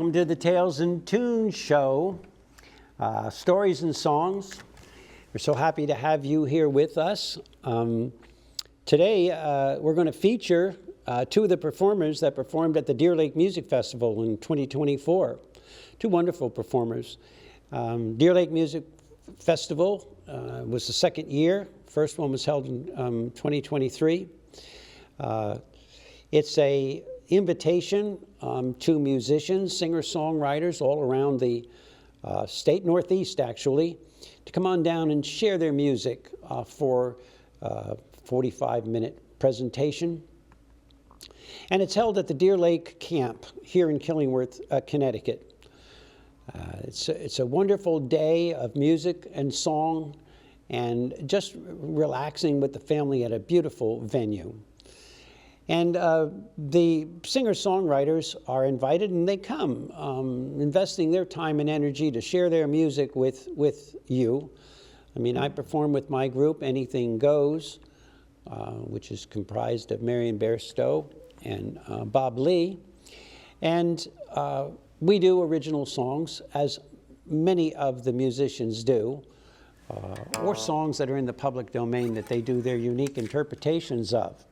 Welcome to the Tales and Tunes show, Stories and Songs. We're so happy to have you here with us. Today, we're going to feature two of the performers that performed at the Deer Lake Music Festival in 2024. Two wonderful performers. Deer Lake Music Festival was the second year. First one was held in 2023. It's a invitation to musicians, singer-songwriters all around the state Northeast, actually, to come on down and share their music for a 45-minute presentation. And it's held at the Deer Lake Camp here in Killingworth, Connecticut. It's a wonderful day of music and song and just relaxing with the family at a beautiful venue. And the singer-songwriters are invited, and they come, investing their time and energy to share their music with you. I mean, I perform with my group, Anything Goes, which is comprised of Marion Bairstow and Bob Lee. And we do original songs, as many of the musicians do, or songs that are in the public domain that they do their unique interpretations of.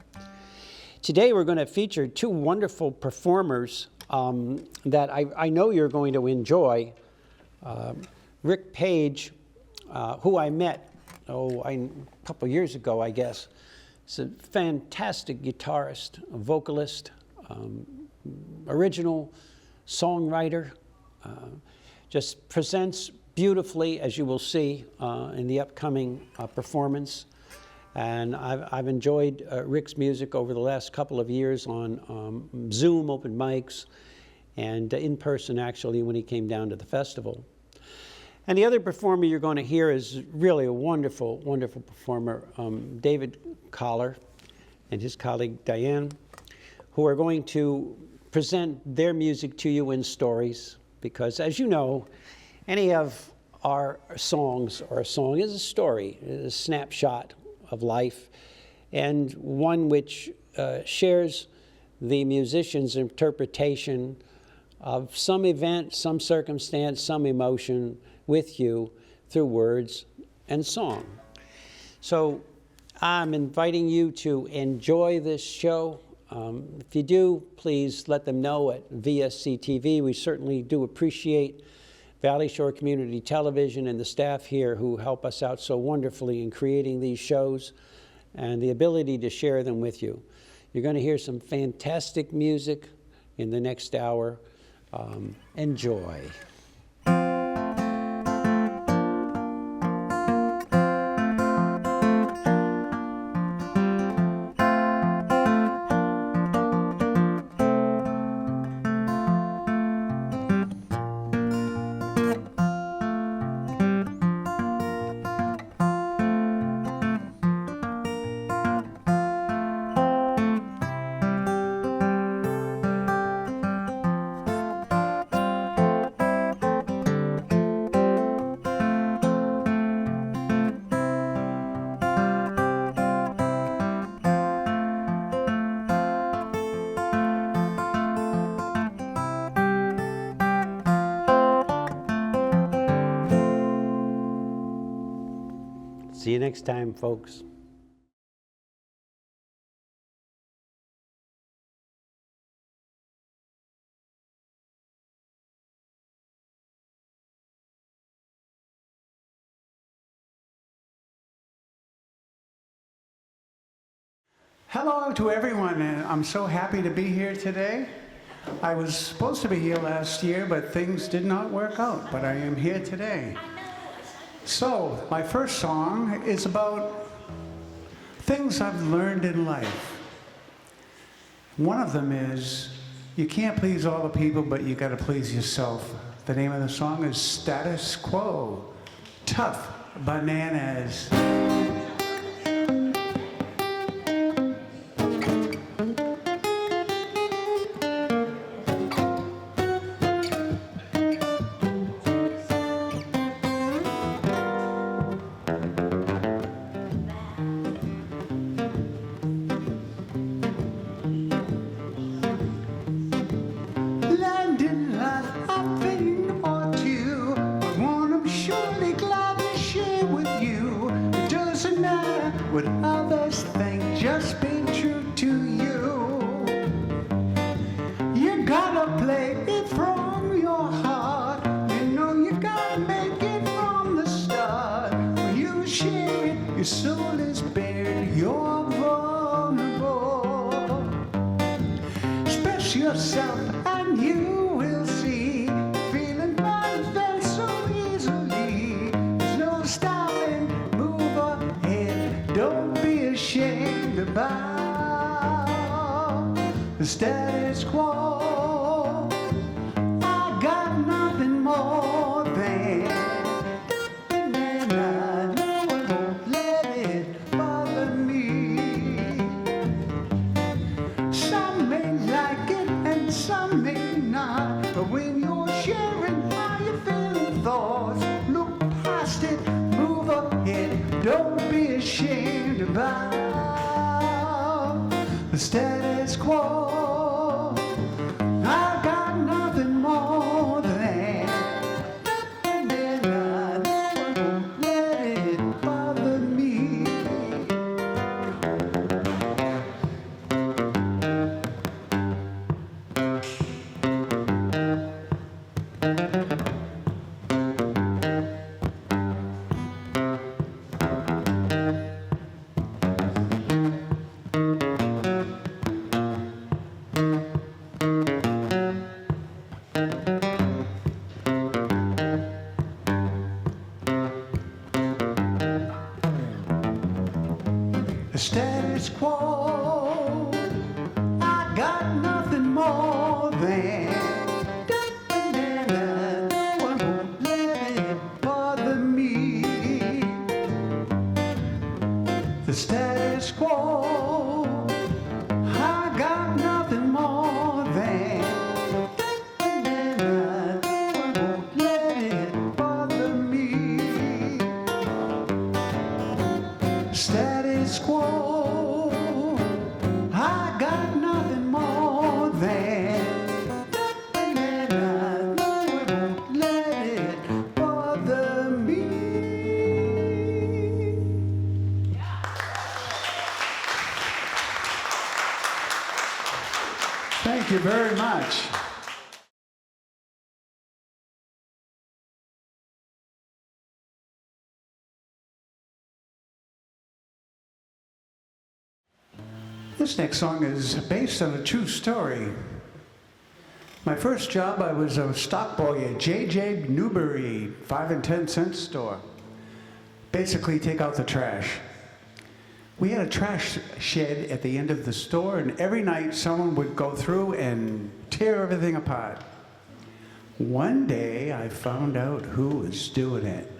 Today we're going to feature two wonderful performers that I know you're going to enjoy. Rick Page, who I met a couple years ago, I guess. He's a fantastic guitarist, a vocalist, original songwriter, just presents beautifully, as you will see in the upcoming performance. And I've enjoyed Rick's music over the last couple of years on Zoom open mics and in person, actually, when he came down to the festival. And the other performer you're going to hear is really a wonderful, wonderful performer, David Coller and his colleague Diane, who are going to present their music to you in stories, because as you know, any of our songs or a song is a story, is a snapshot of life, and one which shares the musician's interpretation of some event, some circumstance, some emotion with you through words and song. So I'm inviting you to enjoy this show. If you do, please let them know at VSC TV. We certainly do appreciate Valley Shore Community Television and the staff here who help us out so wonderfully in creating these shows and the ability to share them with you. You're going to hear some fantastic music in the next hour. Enjoy. See you next time, folks. Hello to everyone, and I'm so happy to be here today. I was supposed to be here last year, but things did not work out, but I am here today. So, my first song is about things I've learned in life. One of them is, you can't please all the people, but you gotta please yourself. The name of the song is Status Quo, Tough Bananas. Landing yourself and you will see. Feeling right there so easily. There's no stopping, move ahead. Don't be ashamed about the status quo. I got nothing more than, and I know I won't let it bother me. Some may like it and some may not, but when you're sharing how you feel thoughts, look past it, move ahead. Don't be ashamed about the status quo. I got nothing more than, and I know I won't let it bother me. The status quo, I got nothing more than, and I know I won't let it bother me. The status quo, I got nothing more than, and I know I won't let it bother me. Status quo, I got nothing more than, and I know I won't let it bother me. Thank you very much. This next song is based on a true story. My first job, I was a stock boy at J.J. Newberry, 5 and 10 cent store. Basically, take out the trash. We had a trash shed at the end of the store, and every night someone would go through and tear everything apart. One day, I found out who was doing it.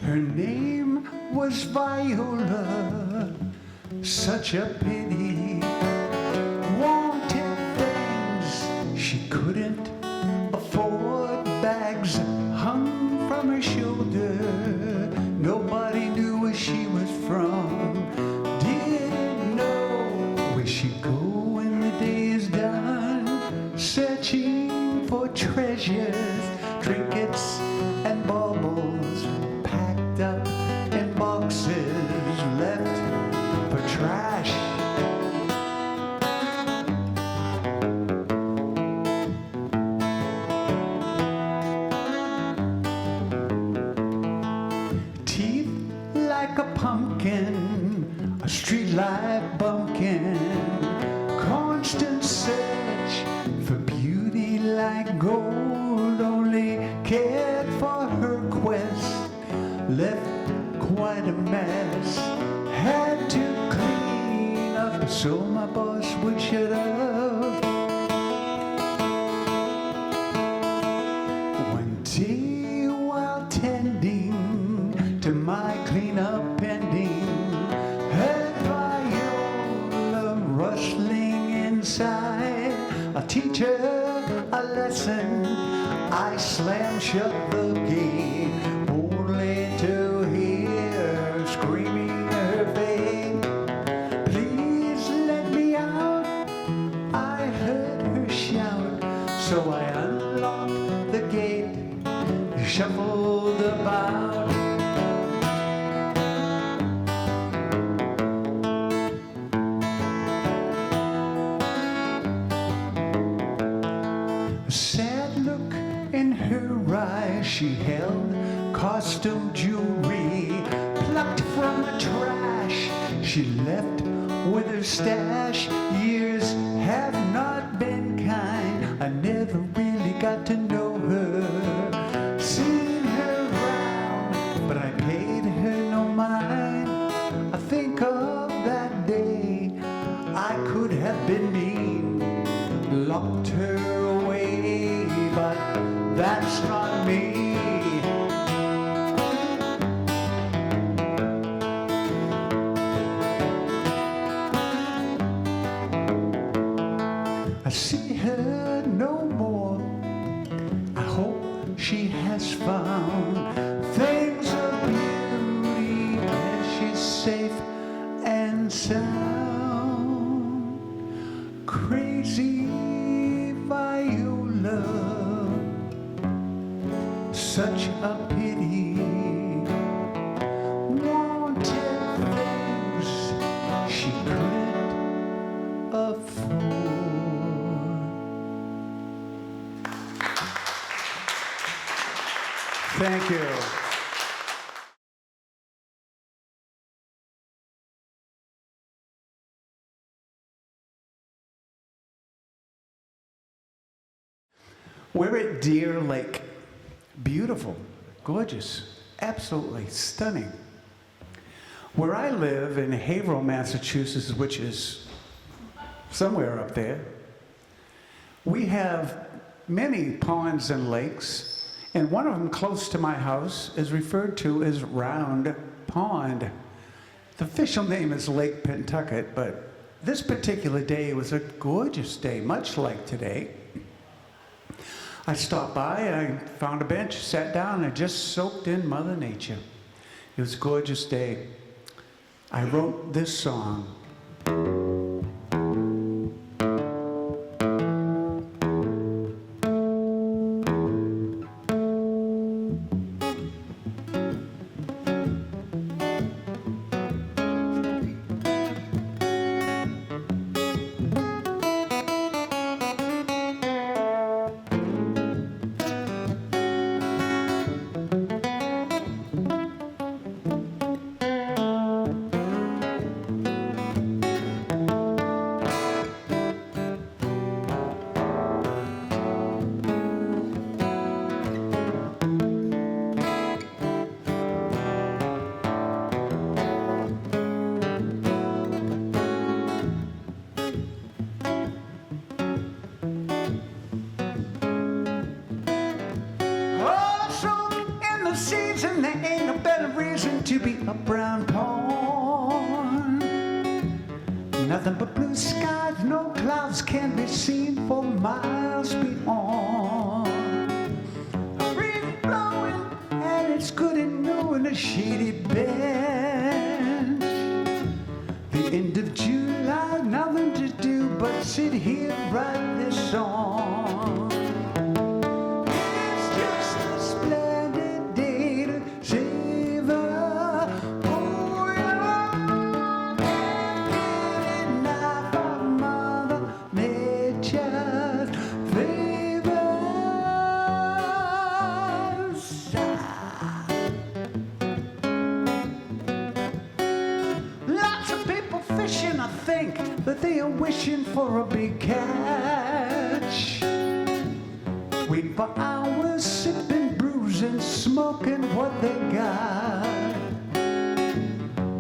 Her name was Viola, such a pity. Wanted things she couldn't afford, bags hung from her shoulder. Nobody knew where she was from, didn't know where she'd go when the day is done. Searching for treasures, trinkets and baubles, packed up in boxes left for trash. Teeth like a pumpkin, a streetlight bumpkin, constant search for beauty like gold, only cared for her quest, left quite a mess, had to clean up so my boss would shut up. One day while tending to my cleanup pending, heard Viola rustling inside. I'll teach her a lesson. I slammed shut the gate, only to hear her screaming her fate. Please let me out, I heard her shout. So I unlocked the gate, shuffled about. A sad look in her eyes, she held costume jewelry plucked from the trash. She left with her stash. Years have not been kind. I never really got to know her. Seen her around, but I paid her no mind. I think of that day I could have been mean, locked her away, but that's not me. I see her no more. I hope she has found things of beauty and she's safe and sound. Crazy Viola, such a pity. Wanted things she couldn't afford. Thank you. We're at Deer Lake. Beautiful, gorgeous, absolutely stunning. Where I live in Haverhill, Massachusetts, which is somewhere up there, we have many ponds and lakes. And one of them close to my house is referred to as Round Pond. The official name is Lake Pentucket, but this particular day was a gorgeous day, much like today. I stopped by, I found a bench, sat down, and just soaked in Mother Nature. It was a gorgeous day. I wrote this song. Season, there ain't no better reason to be a brown pond. Nothing but blue skies, no clouds can be seen for miles beyond. A breeze blowing, and it's good and new in a shady bench. The end of July, nothing to do but sit here, write this song. That they are wishing for a big catch. Wait for hours, sipping, bruising, smoking what they got.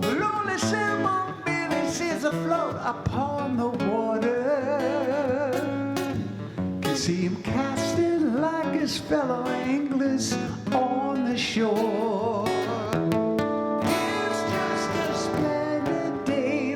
Lonely sailboat Billy sees afloat upon the water. Can see him casting like his fellow anglers on the shore. It's just a splendid day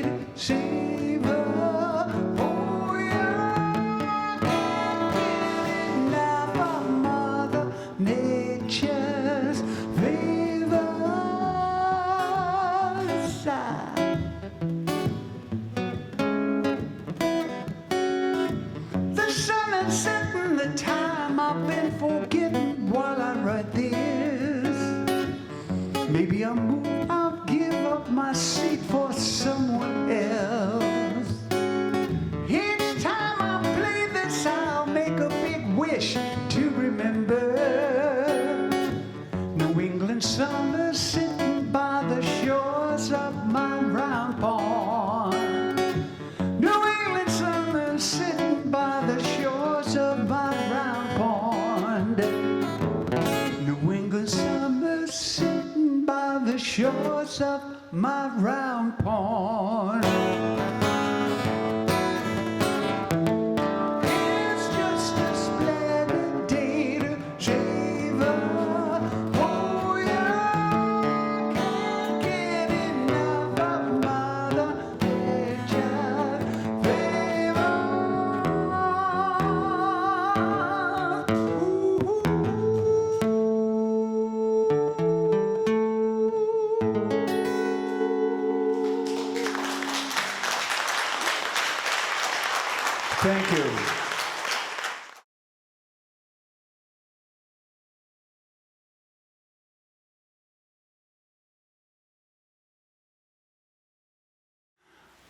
to savor. the time I've been forgetting while I write this. Maybe I'll give up my seat for someone else. Each time I play this, I'll make a big wish to remember New England summer sitting by the shores of my round pond. New England summer sitting by the shores of my round pond. New England summer sitting by the shores of my round pond. It's just a splendid day to savor. Oh yeah, can't get enough of Mother Nature's favor. Thank you.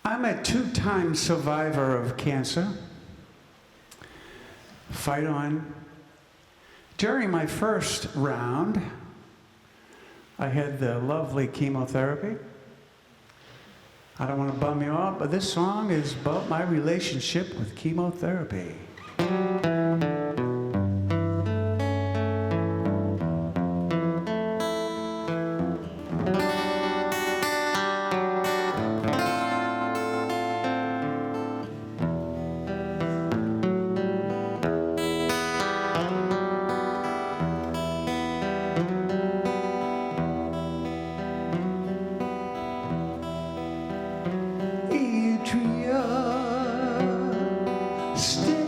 I'm a two-time survivor of cancer. Fight on. During my first round, I had the lovely chemotherapy. I don't want to bum you out, but this song is about my relationship with chemotherapy. Stay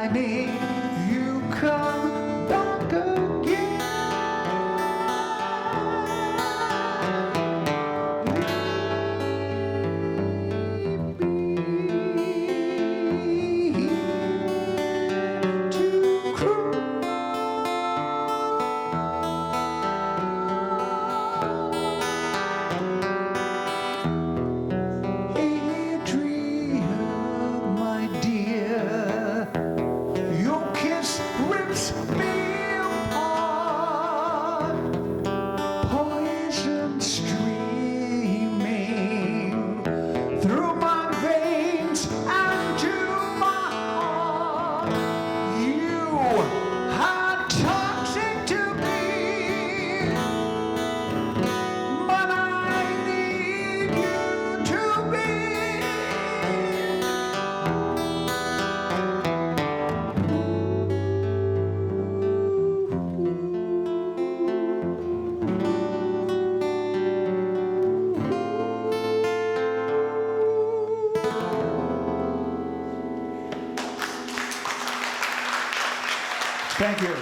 timing, you come back again. Leave me to cry. Adrian, my dear, your kiss rips me apart. Poison streaming through my veins and to my heart. You are toxic to me, but I need you to be. Thank you.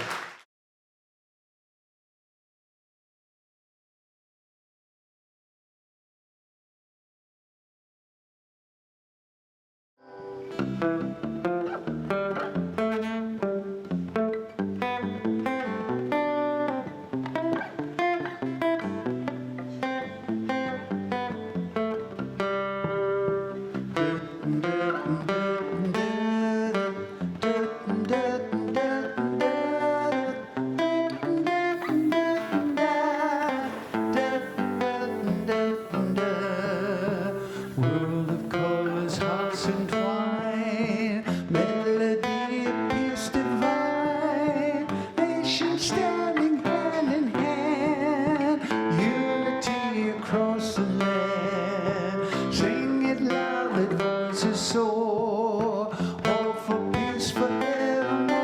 World of colors, hearts entwined, melody appears divine, nations standing hand in hand, unity across the land. Sing it loud, let voices soar, all for peace forevermore.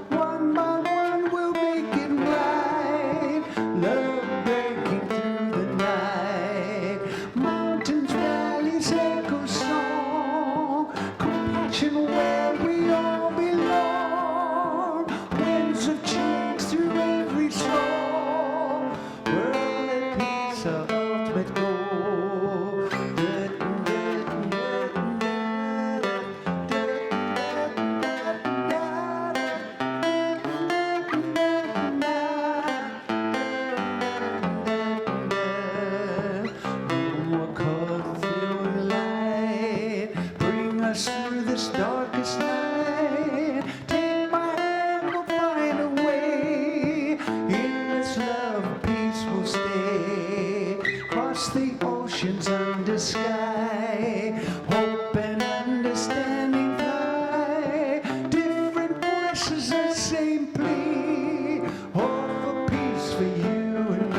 One by one we'll make it right, love breaking through the night. Mountains, valleys, echo song, compassion where we all belong. Winds of change through every soul, world at peace, our ultimate goal. More color-filled light, bring us through this darkest night. Take my hand, we'll find a way. In this love, peace will stay. Cross the oceans under sky, hope and understanding fly. Different voices, the same plea, all for peace for you and me.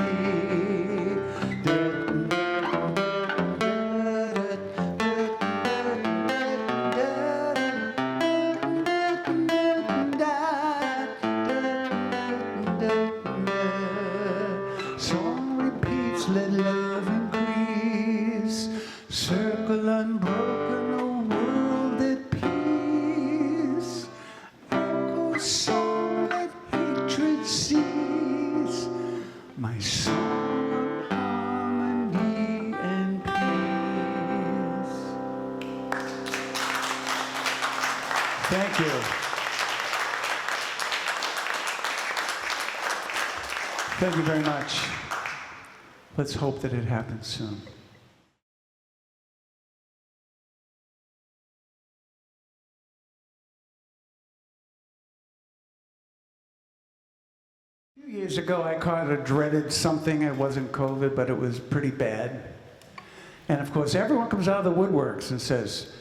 Song repeats, let love increase. Circle unbroken, a world at peace. Echo song, let hatred cease. My song of harmony and peace. Thank you. Thank you very much. Let's hope that it happens soon. A few years ago, I caught a dreaded something. It wasn't COVID, but it was pretty bad. And of course, everyone comes out of the woodworks and says,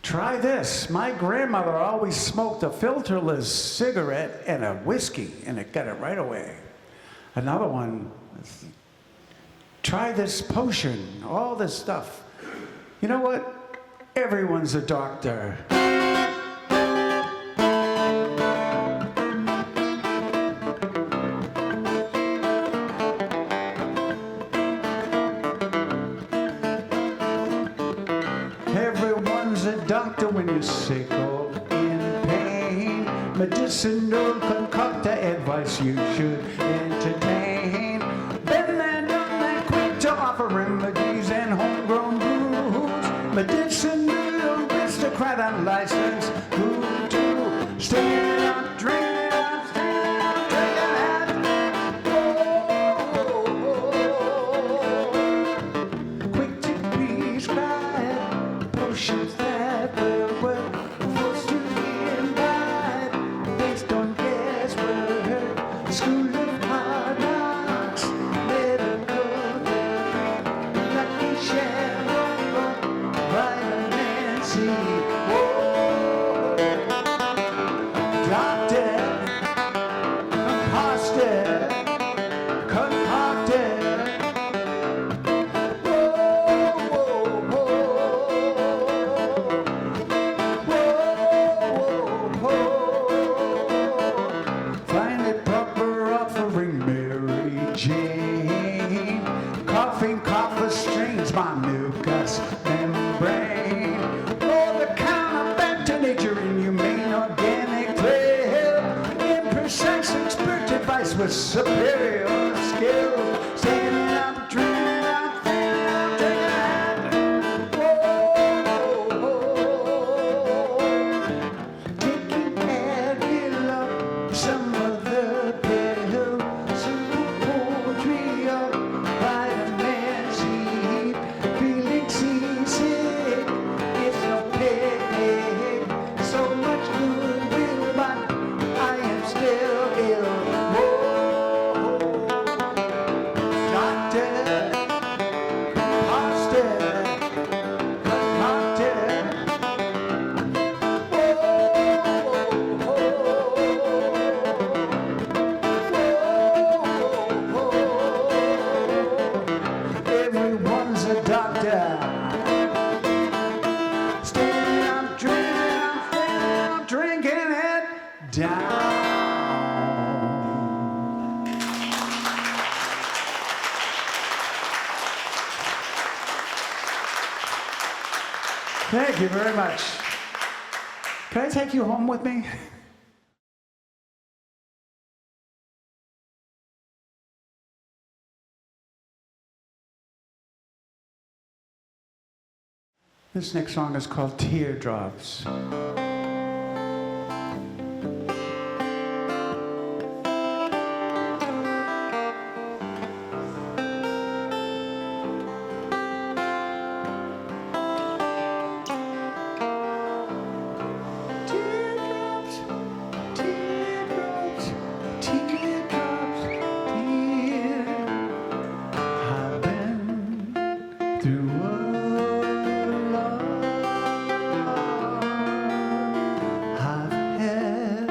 try this. My grandmother always smoked a filterless cigarette and a whiskey, and it got it right away. Another one, try this potion, all this stuff. You know what? Everyone's a doctor. Everyone's a doctor when you're sick or in medicinal concoctor advice you should entertain. Been there, done that, quick to offer remedies and homegrown brews. Medicinal aristocrat on license, who do stand up, drink it up, stand up, drink it up. Quick to prescribe potions that will work. Forced to imbibe based on guesswork. School of hard knocks, medical theory, lucky Sharon, vitamin C. Whoa. Doctor, concocted, concocted. Find it proper offering Mary Jane. Coughing, cough strains my mucous membrane. Over the counter, back to nature, inhumane organic pill. Imprecise expert advice with superior skill. Standing up, drinking up, standing up, drinking up. Taking Advil up, some other pill, simple poetry of vitamin C. Feeling seasick, it's no picnic. So much goodwill, but I am still ill. Whoa. Doctor, concocted, concocted. Everyone's a doctor. Standing up, drinking it down. Thank you very much. Can I take you home with me? This next song is called Teardrops. Teardrops, teardrops, teardrops, tear. I've been through a lot. I've had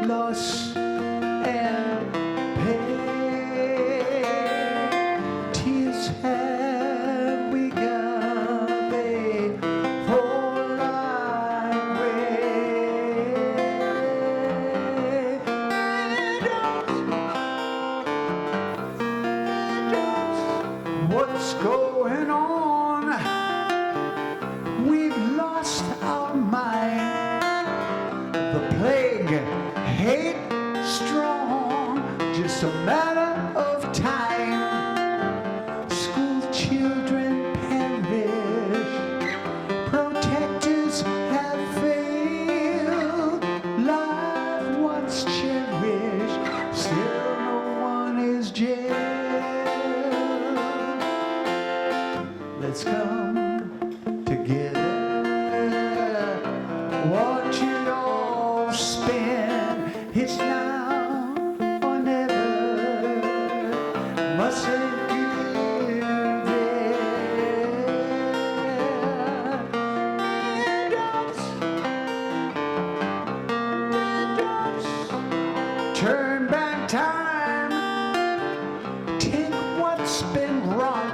loss and pain. Tears have begun, they fall like rain. What's going on? We've lost our mind. The plague, hate strong, just a matter of time. School children perish, protectors have failed. Life once cherished, still no one is jailed. Let's come together, watch it all spin. It's now or never. Mustn't give in. Teardrops, turn back time. Take what's been wrong.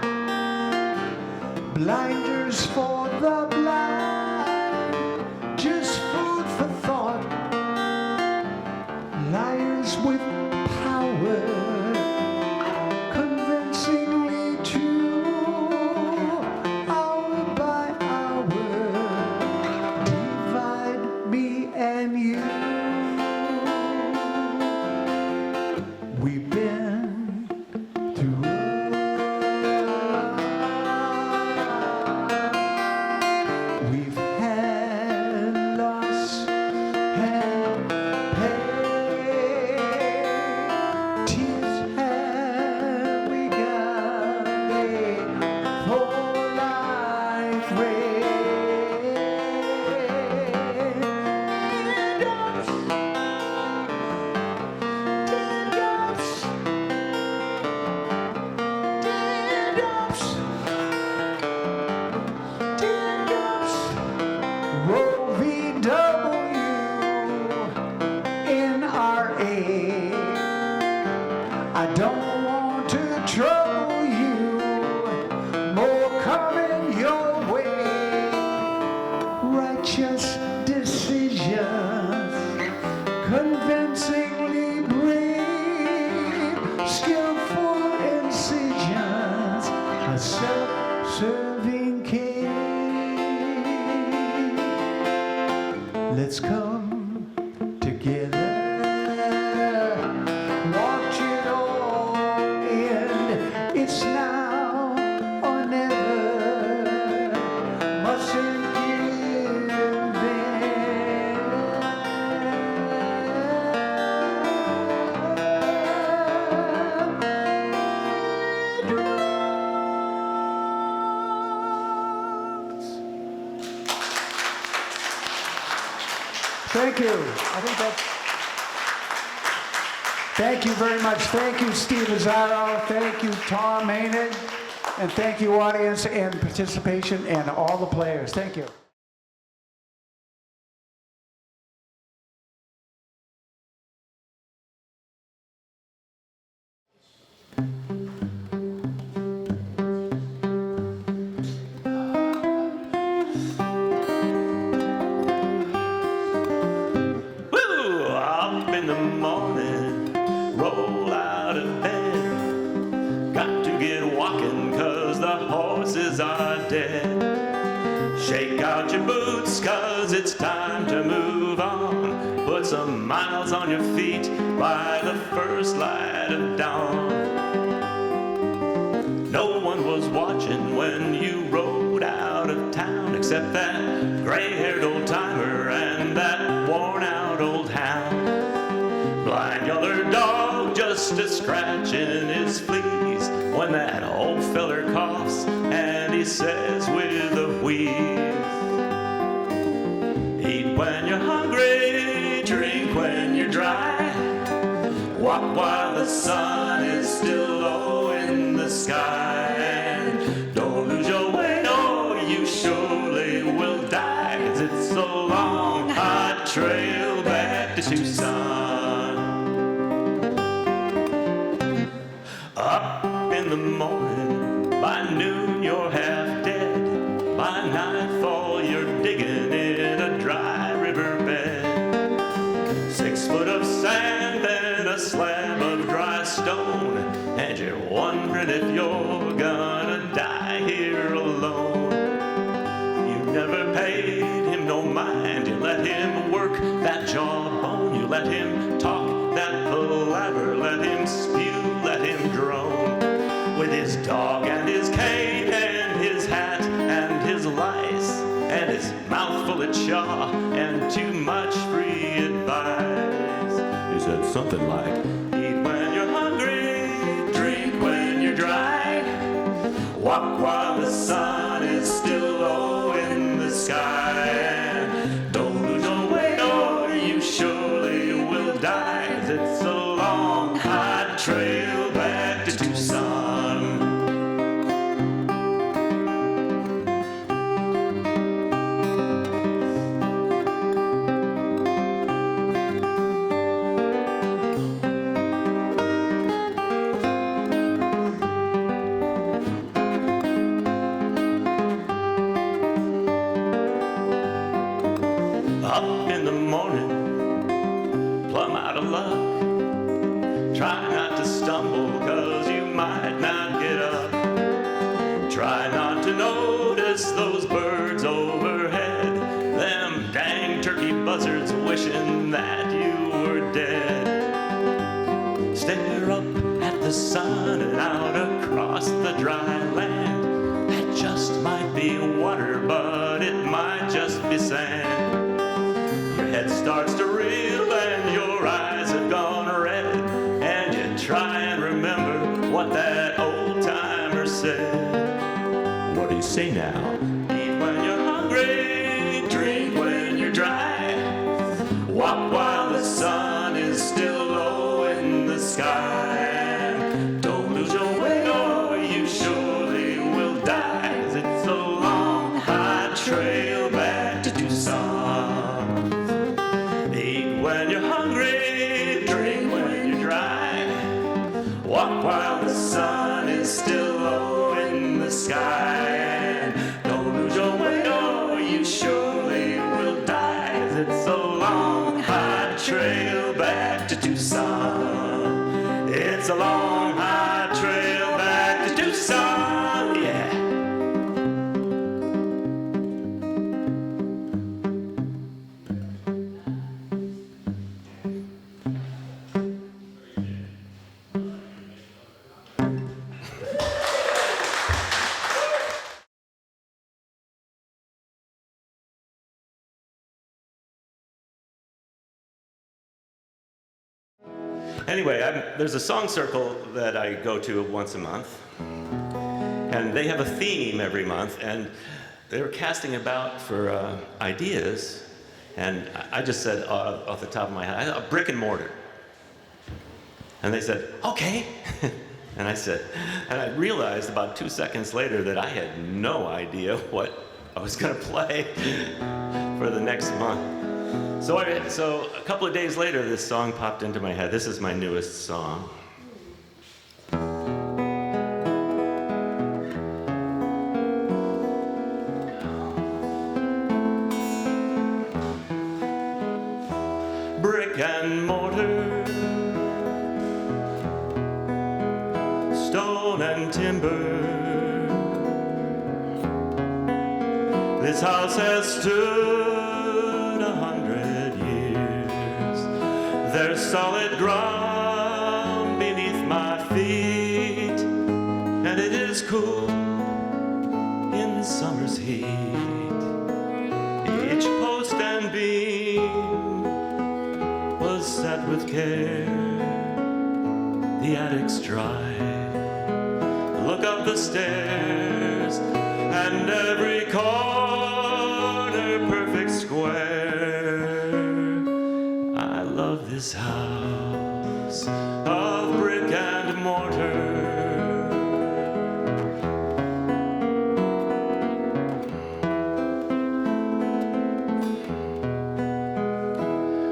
Blinders for the blind, just food for thought. Liars with power, convincingly true. Hour by hour, divide me and you. can pay. Tears have we got for like rain. Teardrops, teardrops, O-V-W-N-R-A. I don't want to trouble you, more coming your way. Righteous decisions, convincingly brave, skillful incisions, a self-serving cave. Let's come together, watch it all end. It's now or never, mustn't give Thank you. I think that's. Thank you very much. Thank you, Steve Azzaro. Thank you, Tom Maynard. And thank you, audience, and participation, and all the players. Thank you. Woo! Up in the morning, roll out of bed. Got to get walking 'cause the horses are dead. Shake out your boots 'cause it's time to move on. Put some miles on your feet by the first light of dawn. No one was watching when you rode out of town except that gray-haired old-timer and that worn-out old hound. Blind yellow dog just a scratching his fleas when that old feller coughs and he says with a wheeze, eat when you're hungry, drink when you're dry, walk while the sun is still low in the sky, and don't lose your way, or you surely will die, 'cause it's a long hot trail back to Tucson. Up in the morning, by noon you're half dead, by nightfall you're digging in a dry riverbed. 6 foot of sand and a slab of dry stone, and you're wondering if you're gonna die here alone. You never paid him no mind, you let him work that jawbone, you let him talk that palaver, let him spew, let him drone. With his dog and his cane and his hat and his lice and his mouth full of chaw and too much free advice. He said something like, eat when you're hungry, drink when you're dry, walk while the sun is still low in the sky, and don't lose your way or you surely will die, 'cause it's a long hot trail back to Tucson. Up in the morning, plumb out of luck. Try not to stumble, 'cause you might not get up. Try not to notice those birds overhead, them dang turkey buzzards wishing that you were dead. Stare up at the sun and out across the dry land. That just might be water, but it might just be sand. Your head's starts to reel and your eyes have gone red, and you try and remember what that old timer said. What do you say now? Eat when you're hungry, drink when you're dry, walk while the sun is still low in the sky. Don't lose your way or you surely will die, 'cause it's a long, hot trail back to Tucson. Eat when you're hungry, drink when you're dry, walk while the sun is still low in the sky. Don't lose your way or you surely will die, 'cause it's a long, hot trail back to Tucson. It's a long, hot trail back to Tucson, yeah. Anyway, there's a song circle that I go to once a month, and they have a theme every month, and they were casting about for ideas, and I just said off the top of my head, a brick and mortar. And they said, okay. And I said, and I realized about 2 seconds later that I had no idea what I was going to play for the next month. So a couple of days later, this song popped into my head. This is my newest song. Brick and mortar, stone and timber, this house has stood 100 years. There's solid ground beneath my feet, and it is cool in summer's heat. Each post and beam was set with care. The attic's dry. Look up the stairs, and every corner perfect square. I love this house of brick and mortar.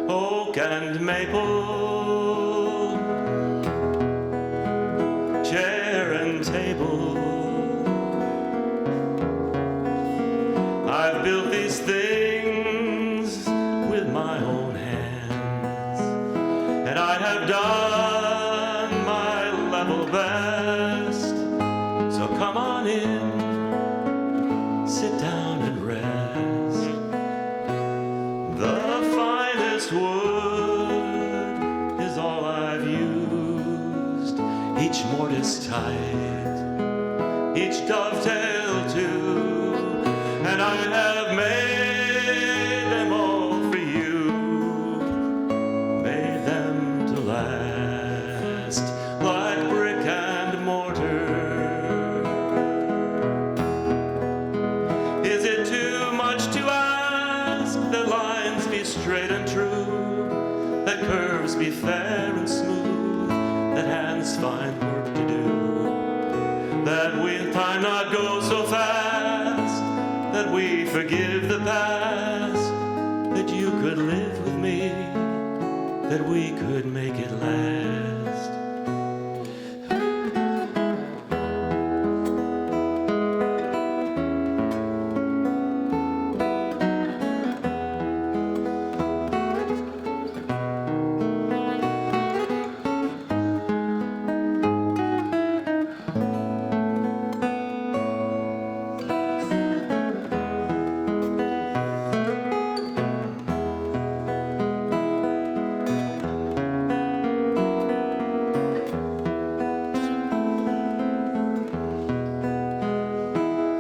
Oak and maple, chair and table. I've built these things with my own hands, and I have done my level best. So come on in, sit down and rest. The finest wood is all I've used, each mortise tight, each dovetail too, and I have made them all for you, made them to last like brick and mortar. Is it too much to ask that lines be straight and true, that curves be fair and smooth, that hands find work to do, that with time not go so fast, that we forgive the past, that you could live with me, that we could make it last?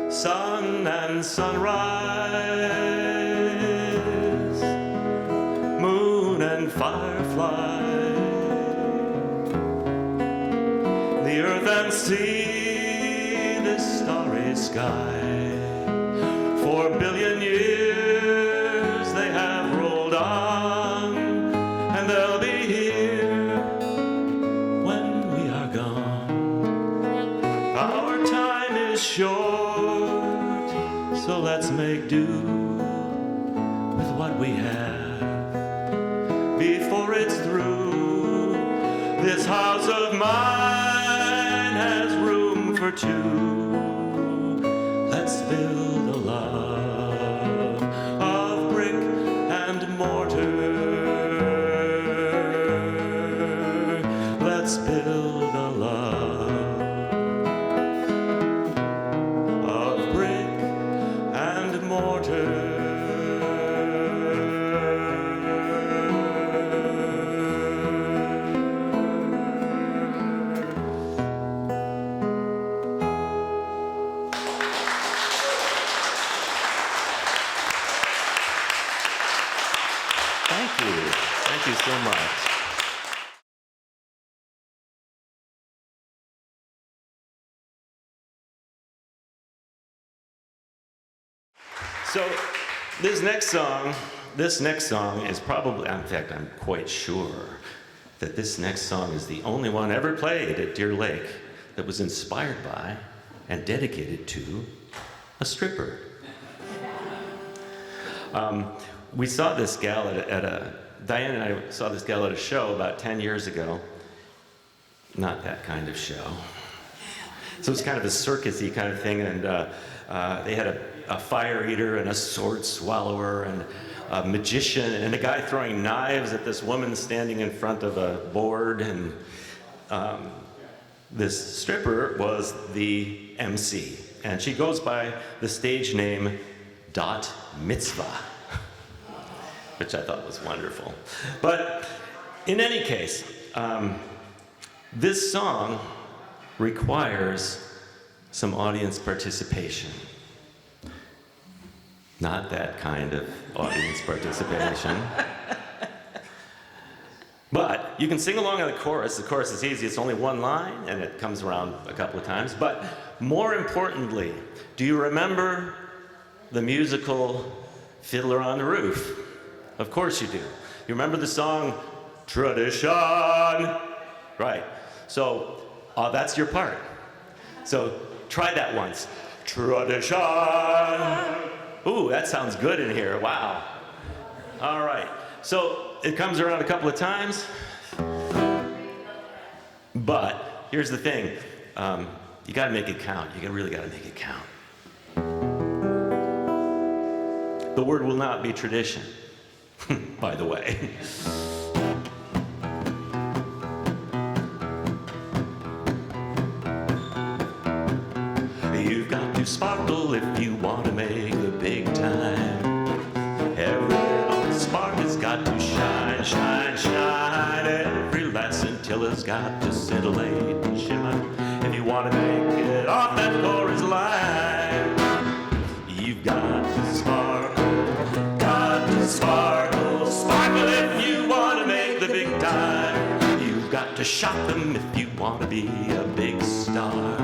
Sun and sunrise, and firefly. The earth and sea, this starry sky. 4 billion years they have rolled on, and they'll be here when we are gone. Our time is short, so let's make do with what we have before it's through. This house of mine has room for two. Let's build a love of brick and mortar. Let's build a love of brick and mortar. Thank you. Thank you so much. So this next song is probably, in fact, I'm quite sure that this next song is the only one ever played at Deer Lake that was inspired by and dedicated to a stripper. We saw this gal Diane and I saw this gal at a show about 10 years ago. Not that kind of show. So it was kind of a circus-y kind of thing, and they had a fire eater and a sword swallower and a magician and a guy throwing knives at this woman standing in front of a board, and this stripper was the MC, and she goes by the stage name Dot Mitzvah, which I thought was wonderful. But in any case, this song requires some audience participation. Not that kind of audience participation. But you can sing along on the chorus. The chorus is easy. It's only one line, and it comes around a couple of times. But more importantly, do you remember the musical Fiddler on the Roof? Of course you do. You remember the song, Tradition? Right. So that's your part. So try that once. Tradition. Ooh, that sounds good in here. Wow. All right. So it comes around a couple of times. But here's the thing. You got to make it count. You really got to make it count. The word will not be tradition, by the way. You've got to sparkle if you want to make the big time. Every little spark has got to shine, shine, shine. Every last scintilla's got to scintillate and shimmer. If you want to make it off that chorus line, you've got to sparkle, got to sparkle. Sparkle if you want to make the big time. You've got to shock them if you want to be a big star.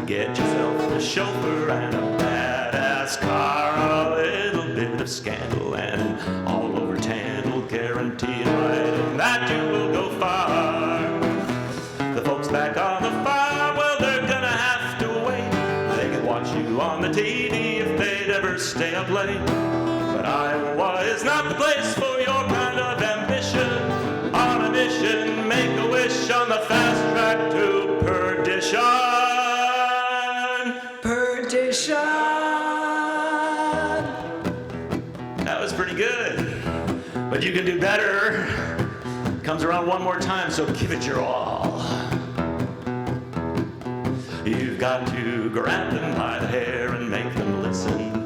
Get yourself a chauffeur and a badass car. A little bit of scandal and an all-over tan will guarantee it right, and that you will go far. The folks back on the farm, well, they're gonna have to wait. They can watch you on the TV if they'd ever stay up late. But Iowa is not the place for your kind of ambition. On a mission, make a wish on the fast track to perdition. Perdition. That was pretty good, but you can do better. Comes around one more time, so give it your all. You've got to grab them by the hair and make them listen.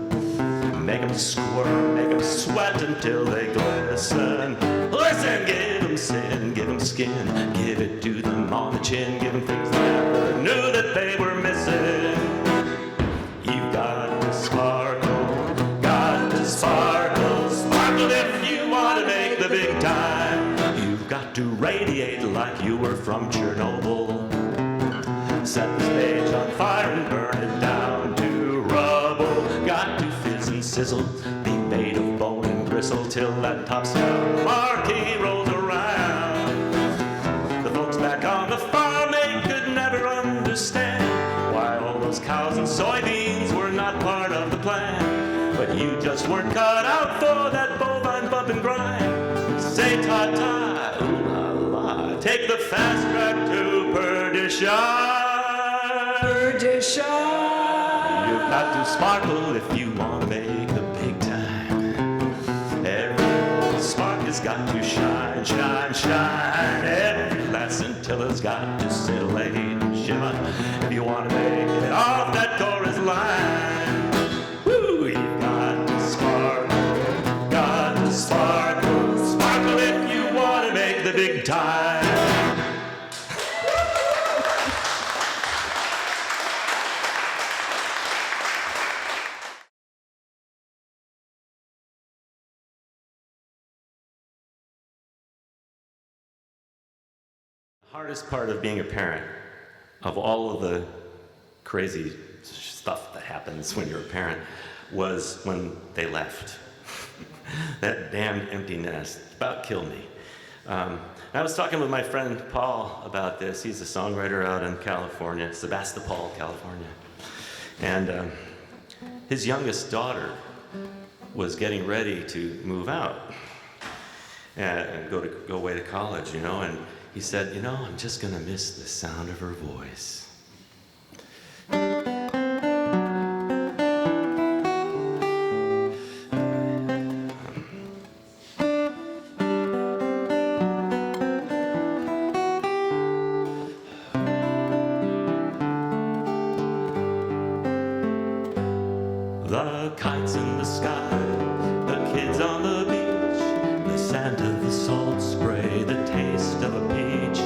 Make them squirm, make them sweat until they glisten. Listen, give them sin, give them skin, give it to them on the chin, give them things they never knew that they were missing. You've got to sparkle, got to sparkle, sparkle if you want to make the big time. to radiate like you were from Chernobyl. Set the stage on fire and burn it down to rubble. Got to fizz and sizzle, be made of bone and gristle till that top-star marquee rolls around. The folks back on the farm, they could never understand why all those cows and soybeans were not part of the plan. But you just weren't cut out for that bovine bump and grind. Say ta-ta, ooh la la, take the fast track to perdition. You've got to sparkle if you want to make the big time. Every spark has got to shine, shine, shine. Every last scintilla's got to scintillate and shimmer if you want to make it off that chorus line. Woo! You've got to sparkle, got to sparkle, sparkle if you want to make the big time. The hardest part of being a parent, of all of the crazy stuff that happens when you're a parent, was when they left. That damned empty nest about killed me. I was talking with my friend Paul about this. He's a songwriter out in California, Sebastopol, California. And his youngest daughter was getting ready to move out and go away to college, you know, and he said, you know, I'm just gonna miss the sound of her voice. The kites in the sky, the kids on the beach, the scent of the salt spray, the taste of a peach,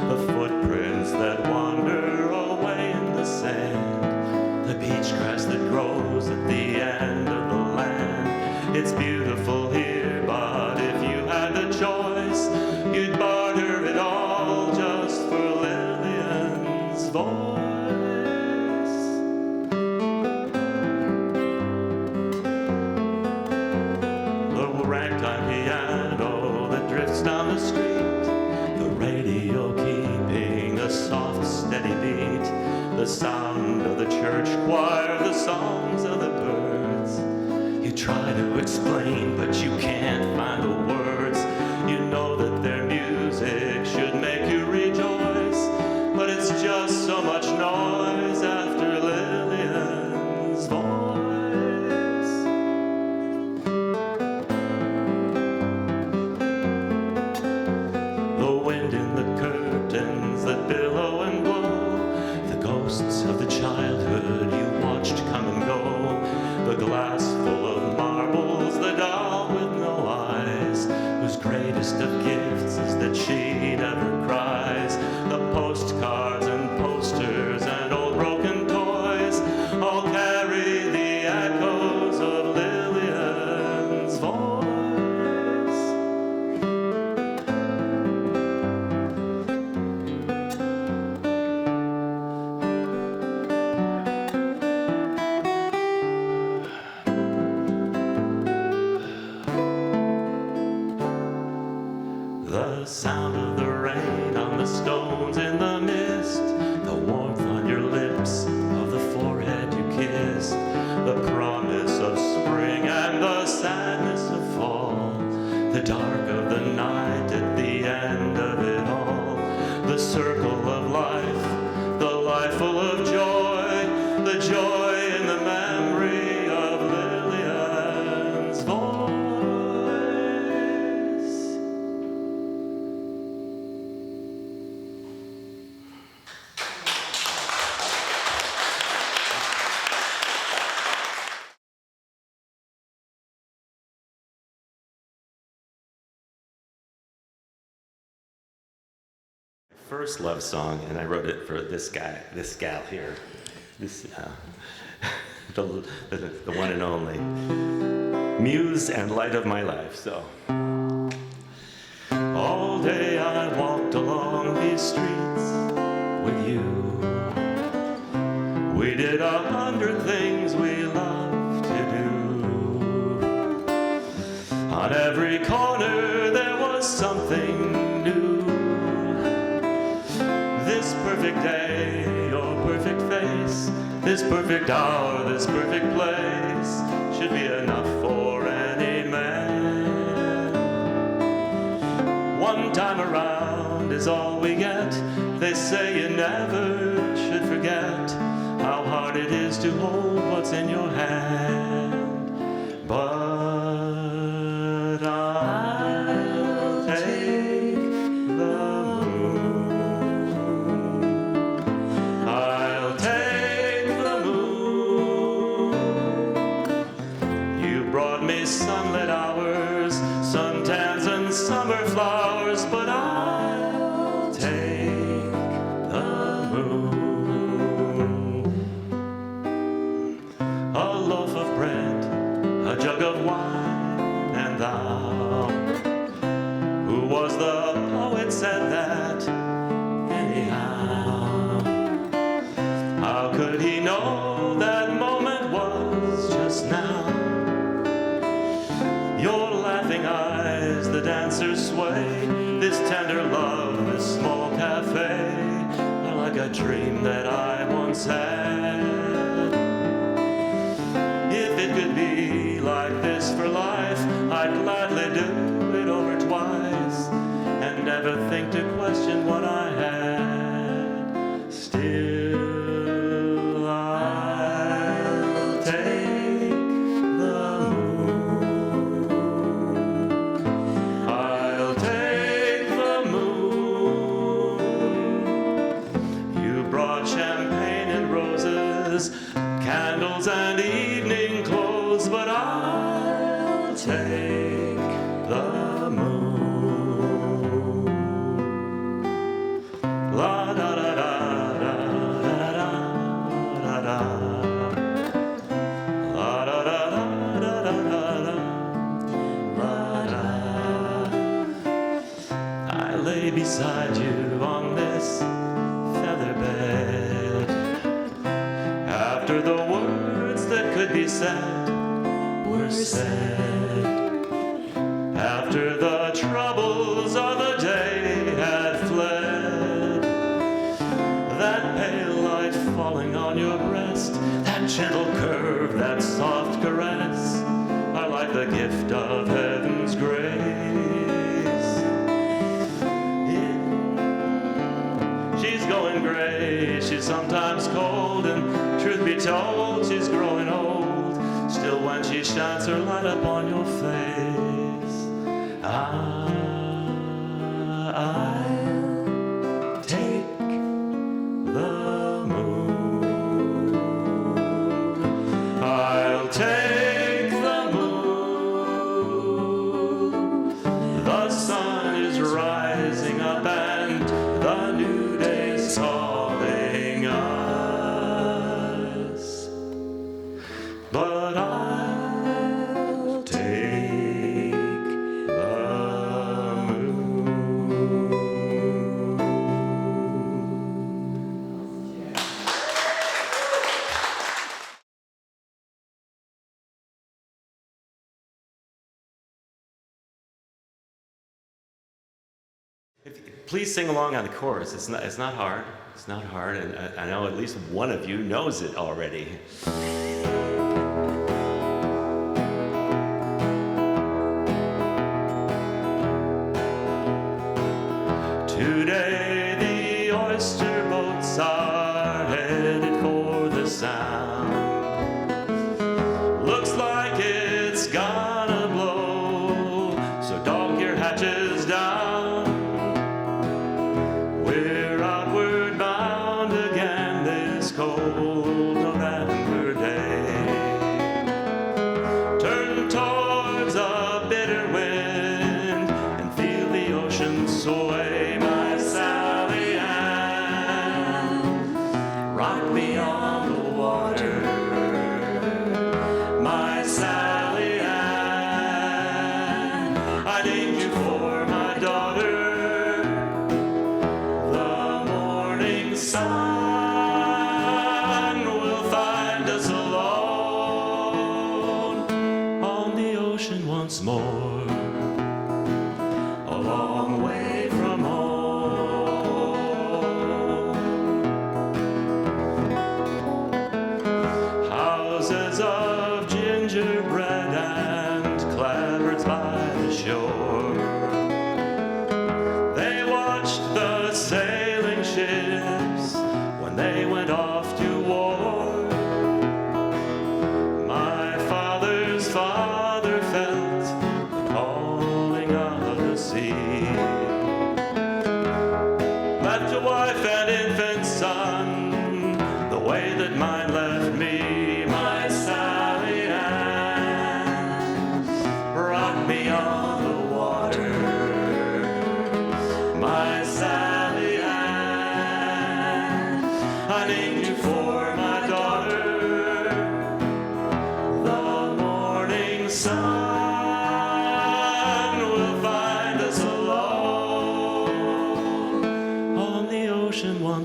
the footprints that wander away in the sand, the beach grass that grows at the end of the land. It's beautiful here, but if you had the choice, you'd barter it all just for Lillian's voice. Ragtime piano that drifts down the street, the radio keeping a soft, steady beat, the sound of the church choir, the songs of the birds. You try to explain, but you can't find the words. You know that their music should make you rejoice, but it's just so much noise after Lillian's voice. That billow and blow, the ghosts of the childhood you watched come and go, the glass full of marbles, the doll with no eyes, whose greatest of gifts is that she never cries, the postcards and posters and old broken toys all carry the echoes of Lillian's voice. The sound of the rain on the stones in the mist, the warmth on your lips of the forehead you kissed, the promise of spring and the sadness of fall, the dark of the night at the end of it all, the circle of life, the life full of joy, the joy in the memory of Lillian's voice. First love song, and I wrote it for this gal here, this the one and only muse and light of my life. So all day I these streets with you. We did 100 things we loved to do. On every corner there was something new. This perfect day, your perfect face, this perfect hour, this perfect place should be enough for any man. One time around is all we get. They say you never should forget how hard it is to hold what's in your hand. But I'll take the moon. I'll take the moon. You brought me sunlit hours, suntans and summer flowers, but I'll take the moon. A loaf of bread, a jug of wine, and thou. Who was the poet said that anyhow? How could he know that moment was just now? Your laughing eyes, the dancer's sway, this tender love, this small cafe are like a dream that I once had. If it could be like this for life, I'd gladly do it over twice and never think to question what I had. Still, I'll take the moon. I'll take the moon. You brought champagne and roses, candles and evening clothes, but I'll take the moon. La da da da da da da da da. La da da da da da da da. I lay beside you on this feather bed. After the words that could be said were said, after the troubles of the day had fled, that pale light falling on your breast, that gentle curve, that soft caress, are like the gift of heaven's grace. She's going gray, she's sometimes cold, and truth be told, she's growing old. Still, when she shines her light upon your face, I'll take the moon. I'll take the moon. The sun is rising up and the new day's calling us. But I'll take the moon. Please sing along on the chorus. It's not hard. It's not hard, and I know at least one of you knows it already. Today the oyster boats are headed for the Sound. Looks like it's gonna blow, so dog your hatches down. We're outward bound again this cold November day. Turn towards a bitter wind and feel the ocean sway, my Sally Ann. Rock me on the water, my Sally Ann. I named you for my daughter, the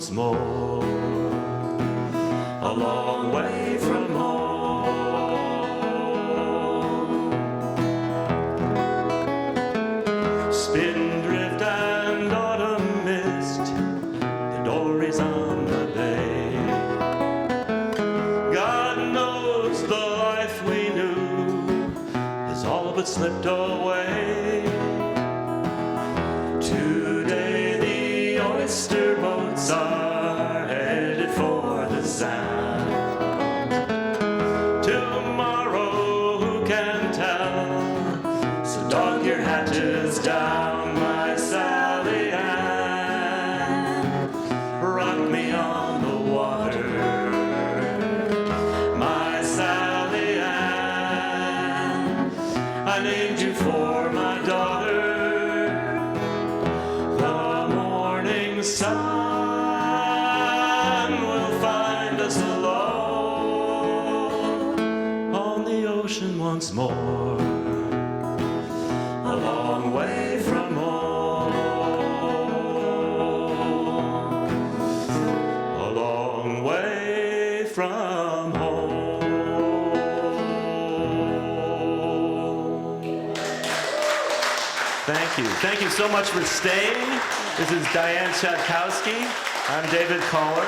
once more, a long way from home. Spindrift and autumn mist, the dories on the bay. God knows the life we knew is all but slipped away. Today the oyster boats are headed for the Sound. Tomorrow, who can tell? So dog your hatches down, my Sally Ann. Rock me on the water, my Sally Ann. I named you for my daughter. The morning sun will find us alone on the ocean once more, a long way from home, a long way from home. Thank you. Thank you so much for staying. This is Diane Chatkowski. I'm David Coller,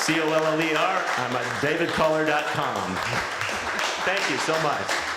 Coller. I'm at davidcoller.com. Thank you so much.